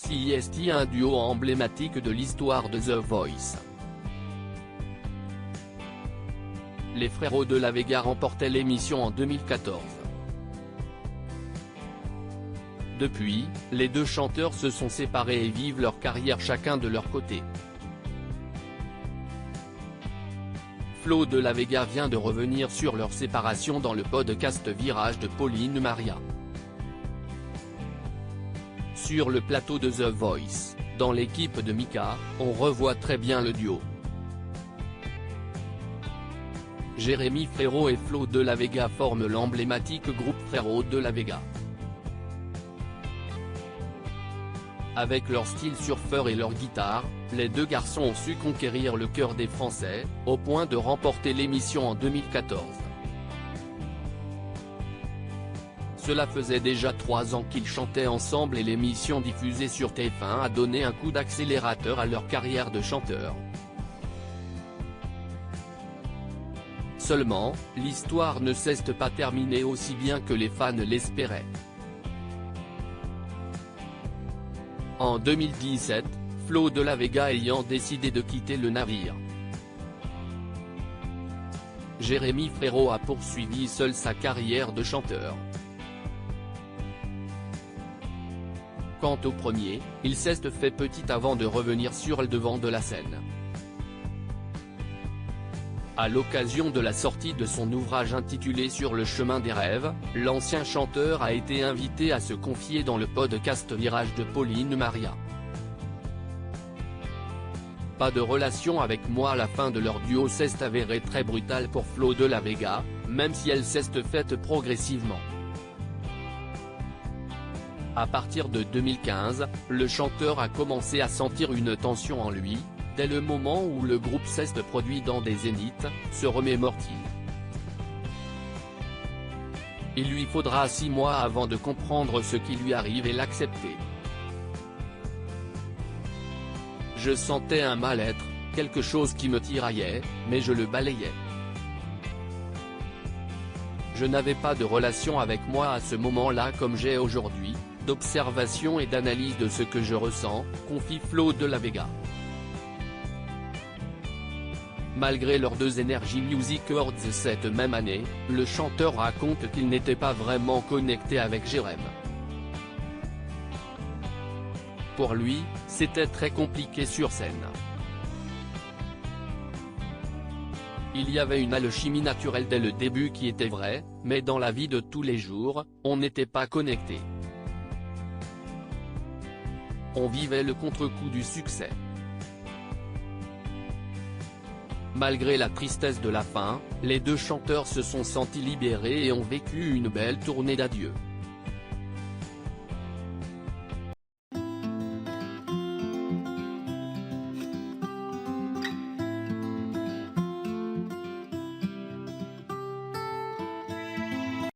CIST, un duo emblématique de l'histoire de The Voice. Les frérots de la Vega remportaient l'émission en 2014. Depuis, les deux chanteurs se sont séparés et vivent leur carrière chacun de leur côté. Flo de la Vega vient de revenir sur leur séparation dans le podcast Virage de Pauline Maria. Sur le plateau de The Voice, dans l'équipe de Mika, on revoit très bien le duo. Jérémy Frérot et Flo de la Vega forment l'emblématique groupe Frérots de la Vega. Avec leur style surfeur et leur guitare, les deux garçons ont su conquérir le cœur des Français, au point de remporter l'émission en 2014. Cela faisait déjà 3 ans qu'ils chantaient ensemble et l'émission diffusée sur TF1 a donné un coup d'accélérateur à leur carrière de chanteurs. Seulement, l'histoire ne s'est pas terminée aussi bien que les fans l'espéraient. En 2017, Flo de la Vega ayant décidé de quitter le navire, Jérémy Frérot a poursuivi seul sa carrière de chanteur. Quant au premier, il s'est fait petit avant de revenir sur le devant de la scène. À l'occasion de la sortie de son ouvrage intitulé Sur le chemin des rêves, l'ancien chanteur a été invité à se confier dans le podcast Virage de Pauline Maria. Pas de relation avec moi. À la fin de leur duo s'est avérée très brutale pour Flo de la Vega, même si elle s'est faite progressivement. À partir de 2015, le chanteur a commencé à sentir une tension en lui, dès le moment où le groupe s'est produit dans des zéniths, se remémore-t-il. Il lui faudra 6 mois avant de comprendre ce qui lui arrive et l'accepter. Je sentais un mal-être, quelque chose qui me tiraillait, mais je le balayais. Je n'avais pas de relation avec moi à ce moment-là comme j'ai aujourd'hui, d'observation et d'analyse de ce que je ressens, confie Flo de la Vega. Malgré leurs 2 Energy Music Awards cette même année, le chanteur raconte qu'il n'était pas vraiment connecté avec Jérém. Pour lui, c'était très compliqué sur scène. Il y avait une alchimie naturelle dès le début qui était vraie, mais dans la vie de tous les jours, on n'était pas connecté. On vivait le contre-coup du succès. Malgré la tristesse de la fin, les deux chanteurs se sont sentis libérés et ont vécu une belle tournée d'adieu.